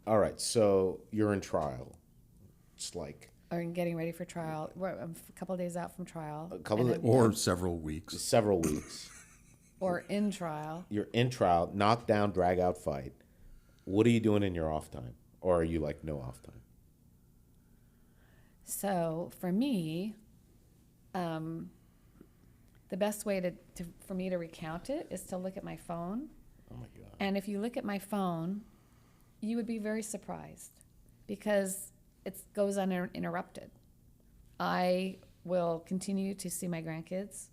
All right, so you're in trial. It's like Or in getting ready for trial. We're a couple of days out from trial. a couple and of then- Or several weeks. several weeks. or in trial. You're in trial, knockdown, drag out fight. What are you doing in your off time? Or are you like no off time? So for me, the best way for me to recount it is to look at my phone. Oh my God. And if you look at my phone, you would be very surprised because it goes uninterrupted. I will continue to see my grandkids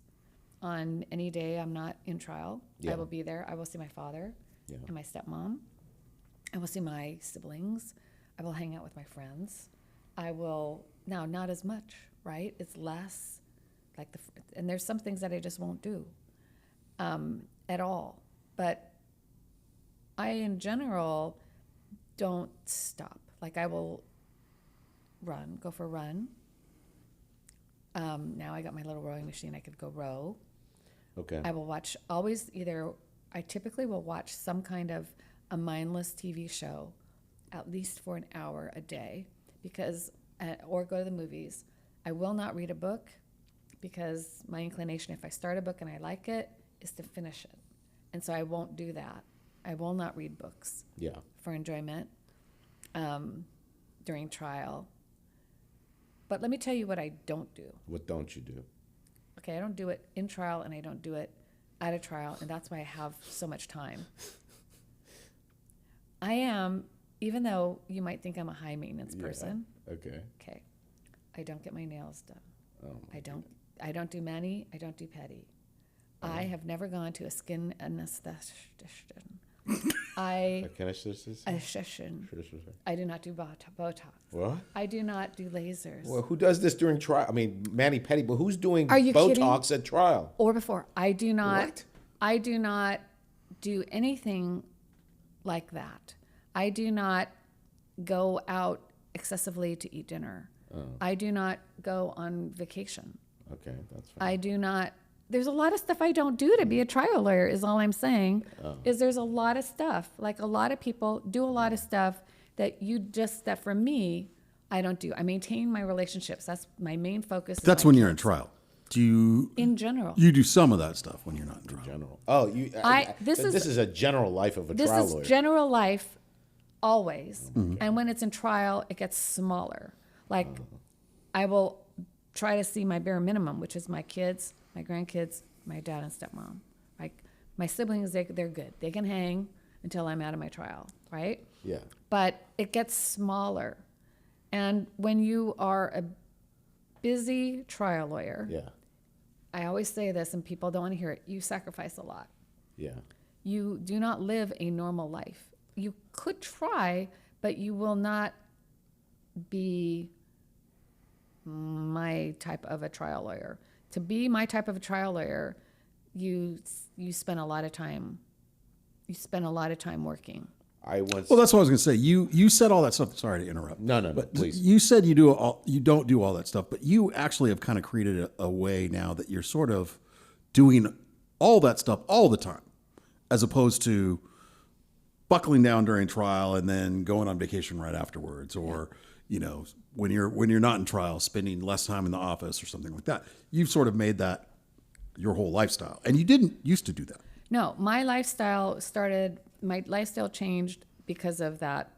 on any day I'm not in trial. Yeah. I will be there. I will see my father Yeah. and my stepmom. I will see my siblings. I will hang out with my friends. I will, now not as much, right? It's less like and there's some things that I just won't do at all. But I, in general, don't stop. Like I will go for a run. Now I got my little rowing machine. I could go row. Okay. I will watch I typically will watch some kind of a mindless TV show at least for an hour a day or go to the movies. I will not read a book because my inclination, if I start a book and I like it, is to finish it. And so I won't do that. I will not read books Yeah. for enjoyment during trial. But let me tell you what I don't do. What don't you do? Okay, I don't do it in trial and I don't do it at a trial, and that's why I have so much time. I am, even though you might think I'm a high maintenance person, Okay. okay, I don't get my nails done. Oh, I don't do mani, I don't do pedi. I have never gone to a skin anesthetician. can I say this? I do not do Botox. What? I do not do lasers. Well, who does this during trial? I mean, Manny Petty, but who's doing Are you Botox at trial? Or before. I do not. What? I do not do anything like that. I do not go out excessively to eat dinner. Oh. I do not go on vacation. Okay, that's fine. I do not. There's a lot of stuff I don't do to be a trial lawyer, is all I'm saying. Is there's a lot of stuff. Like a lot of people do a lot of stuff that for me, I don't do. I maintain my relationships. That's my main focus. That's when you're in trial. Do you? In general. You do some of that stuff when you're not in trial. General. Oh, this is a general life of a trial lawyer. This is general life always. And when it's in trial, it gets smaller. Like I will try to see my bare minimum, which is my kids, my grandkids, my dad and stepmom. Like my siblings, they're good. They can hang until I'm out of my trial, right? Yeah. But it gets smaller. And when you are a busy trial lawyer, Yeah. I always say this and people don't want to hear it, you sacrifice a lot. Yeah. You do not live a normal life. You could try, but you will not be my type of a trial lawyer. To be my type of a trial lawyer, you spend a lot of time. You spend a lot of time working. I once. Well, that's what I was going to say. You said all that stuff. Sorry to interrupt. No, but please. You said you don't do all that stuff, but you actually have kind of created a way now that you're sort of doing all that stuff all the time, as opposed to buckling down during trial and then going on vacation right afterwards, or when you're not in trial, spending less time in the office or something like that. You've sort of made that your whole lifestyle, and you didn't used to do that. No, my lifestyle changed because of that,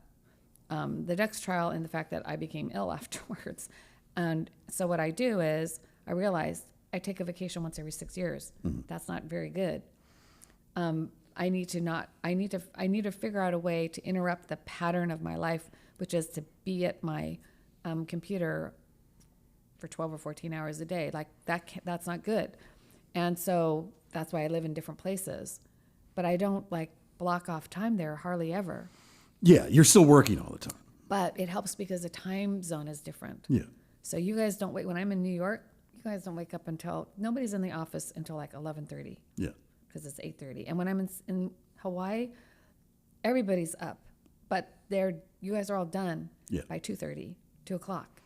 the Dex trial and the fact that I became ill afterwards. And so what I do is I realized I take a vacation once every 6 years. Mm-hmm. That's not very good. I need to figure out a way to interrupt the pattern of my life, which is to be at my computer for 12 or 14 hours a day. Like that's not good. And so that's why I live in different places, but I don't block off time there hardly ever. Yeah, you're still working all the time. But it helps because the time zone is different. Yeah. So you guys don't wait. When I'm in New York, you guys don't wake up nobody's in the office until 11:30. Yeah. Because it's 8:30. And when I'm in Hawaii, everybody's up. But you guys are all done by 2:30, 2 o'clock.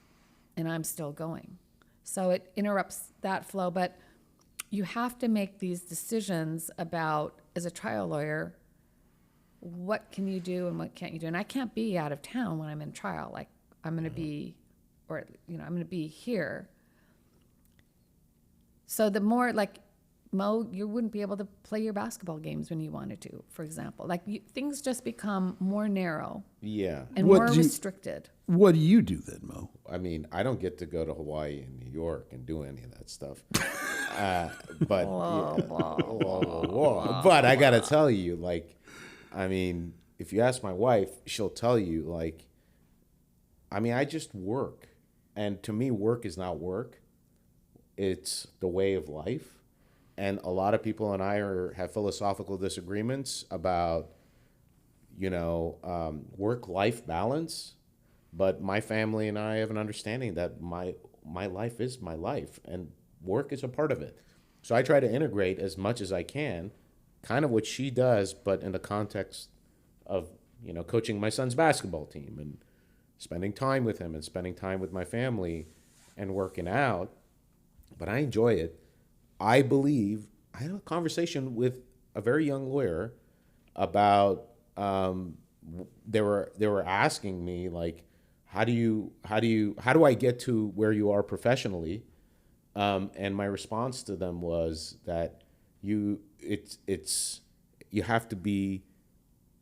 And I'm still going. So it interrupts that flow. But you have to make these decisions about, as a trial lawyer, what can you do and what can't you do? And I can't be out of town when I'm in trial. Like I'm going to be, or, I'm going to be here. So the more like Mo, you wouldn't be able to play your basketball games when you wanted to, for example. Like things just become more narrow Yeah. and What more do you- restricted. What do you do then, Mo? I mean, I don't get to go to Hawaii and New York and do any of that stuff. But but I gotta tell you, like, I mean, if you ask my wife, she'll tell you, like, I mean, I just work, and to me, work is not work; it's the way of life. And a lot of people and I have philosophical disagreements about, work-life balance. But my family and I have an understanding that my life is my life, and work is a part of it. So I try to integrate as much as I can, kind of what she does, but in the context of, coaching my son's basketball team and spending time with him and spending time with my family and working out. But I enjoy it. I believe I had a conversation with a very young lawyer about they were asking me, like, how do I get to where you are professionally? And my response to them was that you have to be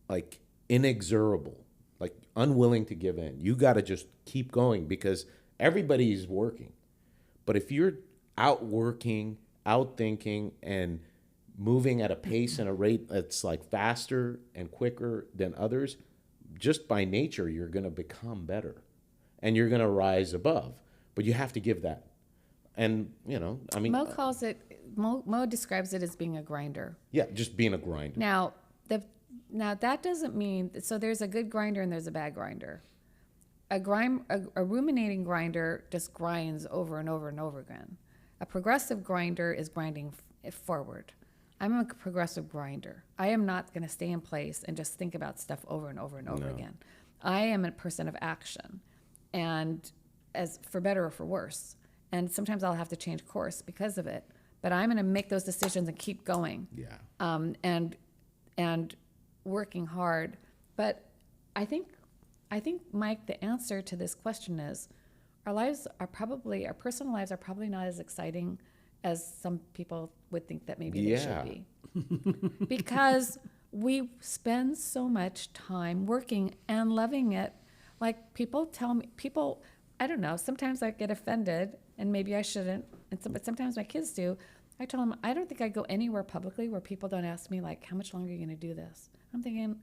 like inexorable, like unwilling to give in. You got to just keep going because everybody's working. But if you're out working, out thinking, and moving at a pace and a rate that's like faster and quicker than others, just by nature, you're going to become better and you're going to rise above. But you have to give that. And, I mean, Mo describes it as being a grinder. yeah, just being a grinder. Now that doesn't mean, so there's a good grinder and there's a bad grinder. A ruminating grinder just grinds over and over and over again. A progressive grinder is grinding forward. I'm a progressive grinder. I am not going to stay in place and just think about stuff over and over and over again. I am a person of action, and as for better or for worse. And sometimes I'll have to change course because of it. But I'm going to make those decisions and keep going. Yeah. And working hard. But I think, Mike, the answer to this question is our personal lives are probably not as exciting as some people would think that maybe they should be. Because we spend so much time working and loving it. Like people tell me, I don't know, sometimes I get offended, and maybe I shouldn't, but sometimes my kids do. I tell them, I don't think I go anywhere publicly where people don't ask me, like, how much longer are you going to do this? I'm thinking,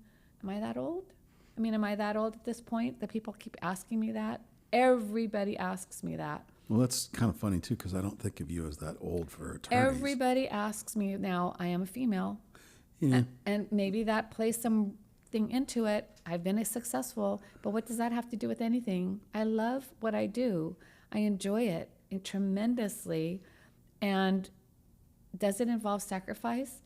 am I that old? I mean, am I that old at this point that people keep asking me that? Everybody asks me that. Well, that's kind of funny, too, because I don't think of you as that old for attorneys. Everybody asks me. Now, I am a female, Yeah. and maybe that plays something into it. I've been successful, but what does that have to do with anything? I love what I do. I enjoy it tremendously. And does it involve sacrifice?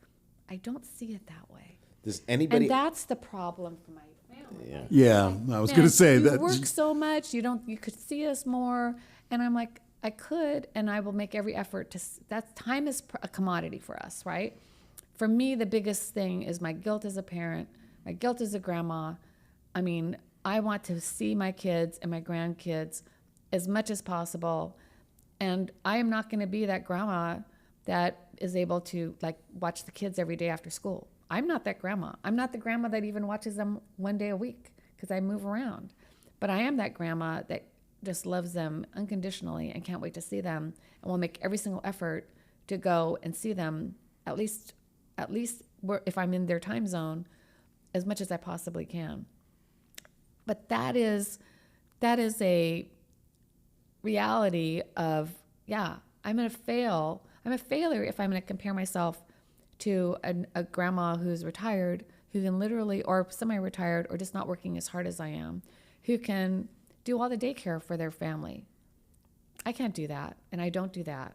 I don't see it that way. Does anybody? And that's the problem for my family. Yeah, I was going to say you that. work so much, you could see us more. And I'm like, I could, and I will make every effort to, that time is a commodity for us, right? For me, the biggest thing is my guilt as a parent, my guilt as a grandma. I mean, I want to see my kids and my grandkids as much as possible. And I am not going to be that grandma that is able to like watch the kids every day after school. I'm not that grandma. I'm not the grandma that even watches them one day a week because I move around. But I am that grandma that just loves them unconditionally and can't wait to see them, and will make every single effort to go and see them at least if I'm in their time zone, as much as I possibly can. But that is a reality of, yeah, I'm going to fail. I'm a failure if I'm going to compare myself to a grandma who's retired, who can literally, or semi-retired, or just not working as hard as I am, who can do all the daycare for their family. I can't do that, and I don't do that.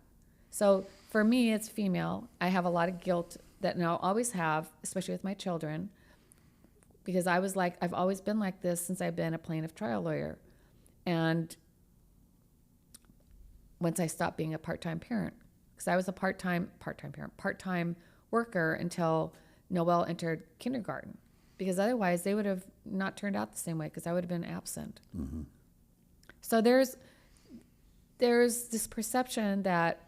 So for me, it's female. I have a lot of guilt that I'll always have, especially with my children, because I've always been like this since I've been a plaintiff trial lawyer. And once I stopped being a part-time parent, because I was a part-time worker until Noelle entered kindergarten. because otherwise they would have not turned out the same way because I would have been absent. So there's this perception that,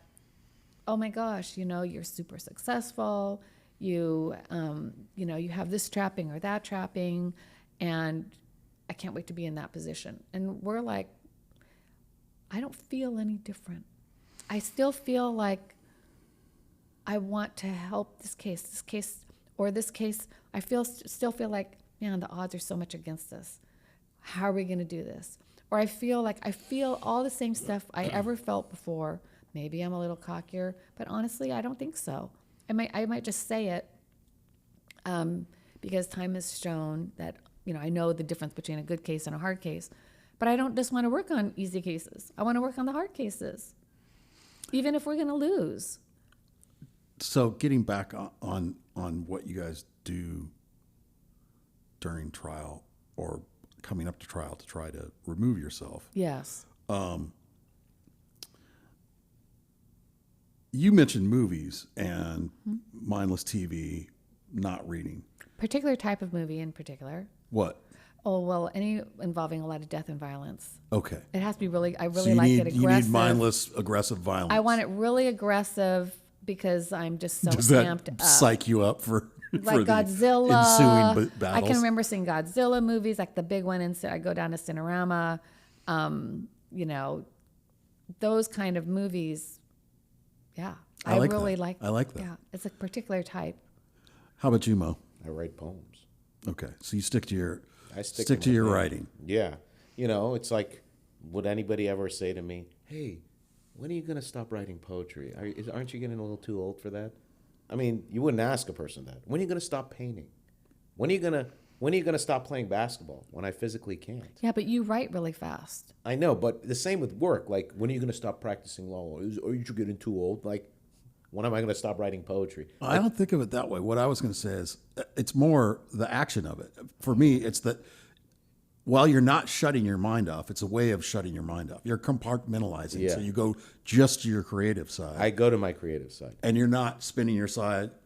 oh my gosh, you're super successful. You have this trapping or that trapping, and I can't wait to be in that position. And we're like, I don't feel any different. I still feel like I want to help this case. I still feel like, man, the odds are so much against us. How are we going to do this? Or I feel all the same stuff I ever felt before. Maybe I'm a little cockier, but honestly, I don't think so. I might just say it because time has shown that, I know the difference between a good case and a hard case, but I don't just want to work on easy cases. I want to work on the hard cases, even if we're going to lose. So getting back on what you guys do during trial or coming up to trial to try to remove yourself. Yes. You mentioned movies and mindless TV, not reading. Particular type of movie in particular. What? Oh, well, any involving a lot of death and violence. Okay. It has to be really, I So really like it you aggressive. need mindless, aggressive violence. I want it really aggressive because I'm just so Does that amped up. psych you up for Like the Godzilla. ensuing battles? I can remember seeing Godzilla movies, like the big one, I go down to Cinerama. Those kind of movies. Yeah, I like really that. like. I like that. Yeah, it's a particular type. How about you, Mo? I write poems. Okay, so you stick to your I stick to my your pen. writing. Yeah. It's like, would anybody ever say to me, hey, when are you going to stop writing poetry? Aren't you getting a little too old for that? I mean, you wouldn't ask a person that. When are you going to stop painting? When are you going to stop playing basketball? When I physically can't. Yeah, but you write really fast. I know, but the same with work. Like, when are you going to stop practicing law? Are you getting too old? Like, when am I going to stop writing poetry? I don't think of it that way. What I was going to say is it's more the action of it. For me, it's that while you're not shutting your mind off, it's a way of shutting your mind off. You're compartmentalizing. Yeah. So you go just to your creative side. I go to my creative side. And you're not spending your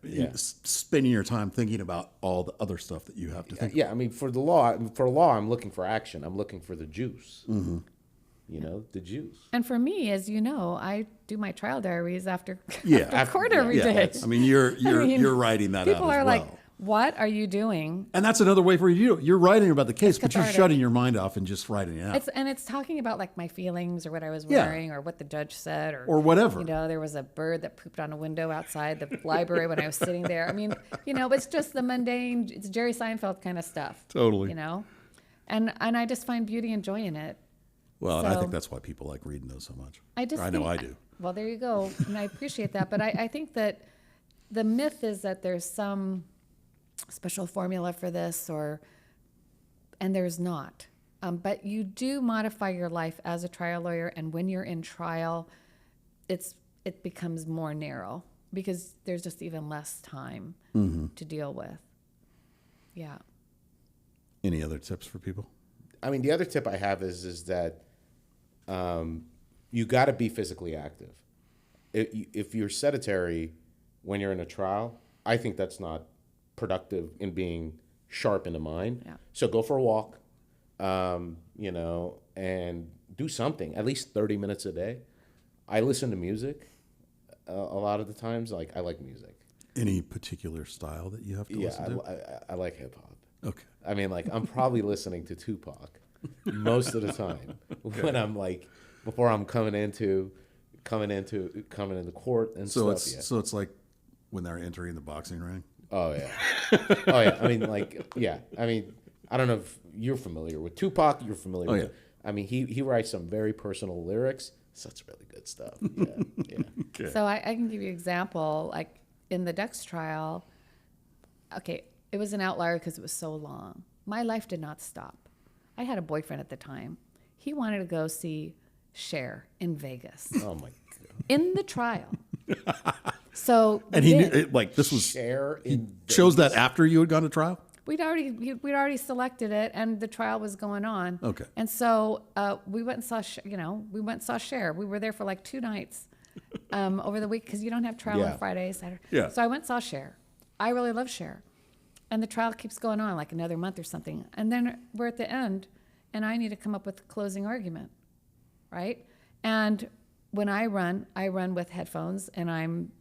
Yeah. spending your time thinking about all the other stuff that you have to think Yeah, I mean, for law, I'm looking for action. I'm looking for the juice. Mm-hmm. The juice. And for me, as you know, I do my trial diaries after, Yeah. after court every Yeah, day. I mean, you're writing that out People as are well. like, what are you doing? And that's another way for you to do it. You're writing about the case, but you're cathartic. shutting your mind off and just writing it out. It's talking about like my feelings or what I was Yeah. wearing or what the judge said Or whatever. There was a bird that pooped on a window outside the library when I was sitting there. I mean, it's just the mundane, it's Jerry Seinfeld kind of stuff. Totally. And I just find beauty and joy in it. Well, and I So- think that's why people like reading those so much. I just I know think- I do. Well, there you go. And I appreciate that. But I think that the myth is that there's some special formula for this and there's not. But you do modify your life as a trial lawyer. And when you're in trial, it becomes more narrow because there's just even less time to deal with. Yeah. Any other tips for people? I mean, the other tip I have is that you got to be physically active. If you're sedentary when you're in a trial, I think that's not productive in being sharp in the mind. Yeah. So go for a walk, and do something, at least 30 minutes a day. I listen to music a lot of the times. Like, I like music. Any particular style that you have to listen to? I like hip hop. Okay. I mean, like, I'm probably listening to Tupac most of the time when I'm like, before I'm coming into court and So stuff. it's like when they're entering the boxing ring. Oh yeah. Oh yeah. I mean, like, yeah. I mean, I don't know if you're familiar with Tupac. You're familiar with yeah. it. I mean, he writes some very personal lyrics. Such really good stuff. Yeah. Yeah. Okay. So I can give you an example. Like in the Dux trial, okay, it was an outlier because it was so long. My life did not stop. I had a boyfriend at the time. He wanted to go see Cher in Vegas Oh my God. in the trial. So And he then- knew, like, this was, Share in chose that after you had gone to trial? We'd already selected it, and the trial was going on. Okay. And so we went and saw, Cher. We were there for like 2 nights over the week because you don't have trial Yeah. on Friday, Saturday. Yeah. So I went and saw Cher. I really love Cher. And the trial keeps going on like another month or something. And then we're at the end, and I need to come up with a closing argument, right? And when I run with headphones, and I'm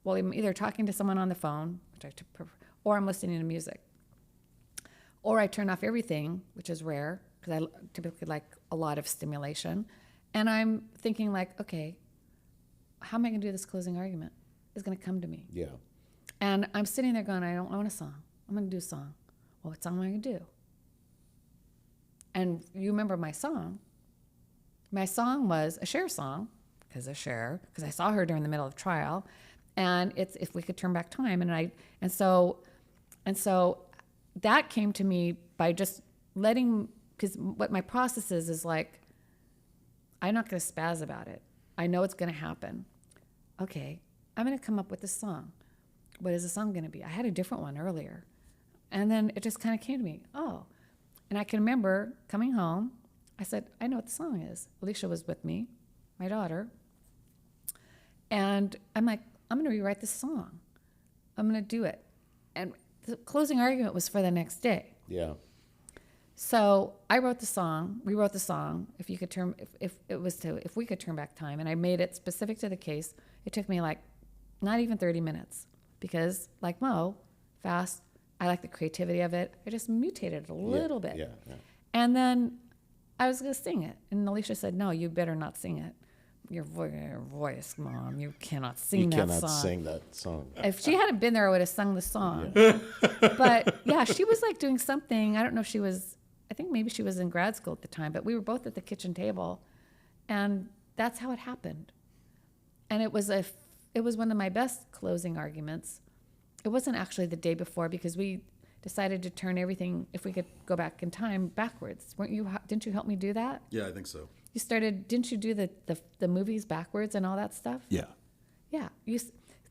either talking to someone on the phone, which I prefer, or I'm listening to music. Or I turn off everything, which is rare, because I typically like a lot of stimulation. And I'm thinking like, okay, how am I going to do this closing argument? It's going to come to me. Yeah. And I'm sitting there going, I want a song. I'm going to do a song. Well, what song am I going to do? And you remember my song. My song was a Cher song, because I saw her during the middle of trial. And it's If We Could Turn Back Time. And so that came to me by just letting, because what my process is like, I'm not going to spaz about it. I know it's going to happen. Okay, I'm going to come up with a song. What is the song going to be? I had a different one earlier. And then it just kind of came to me. Oh, and I can remember coming home. I said, I know what the song is. Alicia was with me, my daughter. And I'm like, I'm going to rewrite this song. I'm going to do it. And the closing argument was for the next day. Yeah. So I wrote the song. We wrote the song. If we could turn back time, and I made it specific to the case. It took me like not even 30 minutes because, like Mo, fast. I like the creativity of it. I just mutated it a little bit. Yeah. And then I was going to sing it, and Alicia said, "No, you better not sing it. Your voice, Mom. You cannot sing that song. You cannot sing that song." If she hadn't been there, I would have sung the song. Yeah. But yeah, she was like doing something. I don't know if she was. I think maybe she was in grad school at the time, but we were both at the kitchen table, and that's how it happened. And it was one of my best closing arguments. It wasn't actually the day before because we decided to turn everything, if we could go back in time, backwards. Didn't you help me do that? Yeah, I think so. Didn't you do the movies backwards and all that stuff? Yeah. Yeah.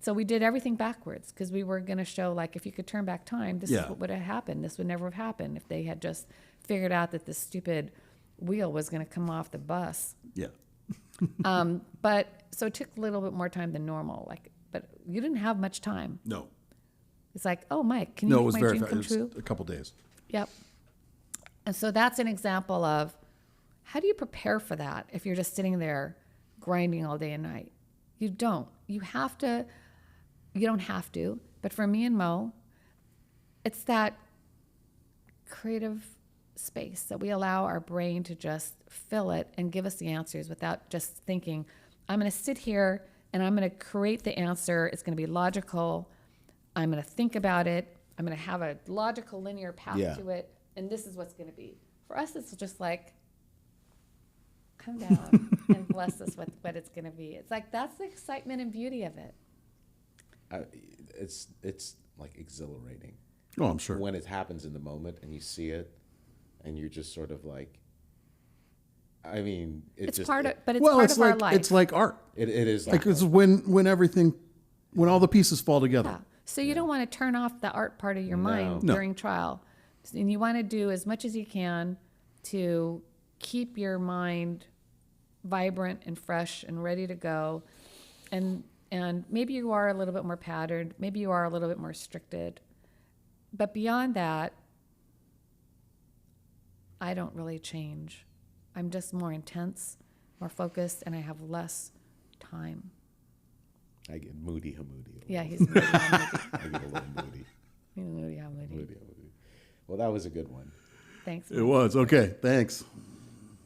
So we did everything backwards because we were going to show, like, if you could turn back time, this is what would have happened. This would never have happened if they had just figured out that this stupid wheel was going to come off the bus. Yeah. But so it took a little bit more time than normal. But you didn't have much time. No. It's like, oh, Mike, can you make my dream come true? A couple days. Yep. And so that's an example of how do you prepare for that if you're just sitting there grinding all day and night? You don't. You don't have to. But for me and Mo, it's that creative space that we allow our brain to just fill it and give us the answers without just thinking, I'm going to sit here and I'm going to create the answer. It's going to be logical. I'm going to think about it. I'm going to have a logical linear path to it. And this is what's going to be. For us, it's just like, come down and bless us with what it's going to be. It's like, that's the excitement and beauty of it. It's like exhilarating. Oh, I'm sure. When it happens in the moment and you see it and you're just sort of like, I mean, it's just part of, but it's well, part it's of like our life. it's like art. It is Like it's when all the pieces fall together. Yeah. So you don't want to turn off the art part of your mind No. during trial. And you want to do as much as you can to keep your mind vibrant and fresh and ready to go. And maybe you are a little bit more patterned. Maybe you are a little bit more restricted. But beyond that, I don't really change. I'm just more intense, more focused, and I have less time. I get moody Hamoudi. Yeah, he's moody. I get a little moody. Moody. Moody. Well, that was a good one. Thanks. It was. Okay, thanks.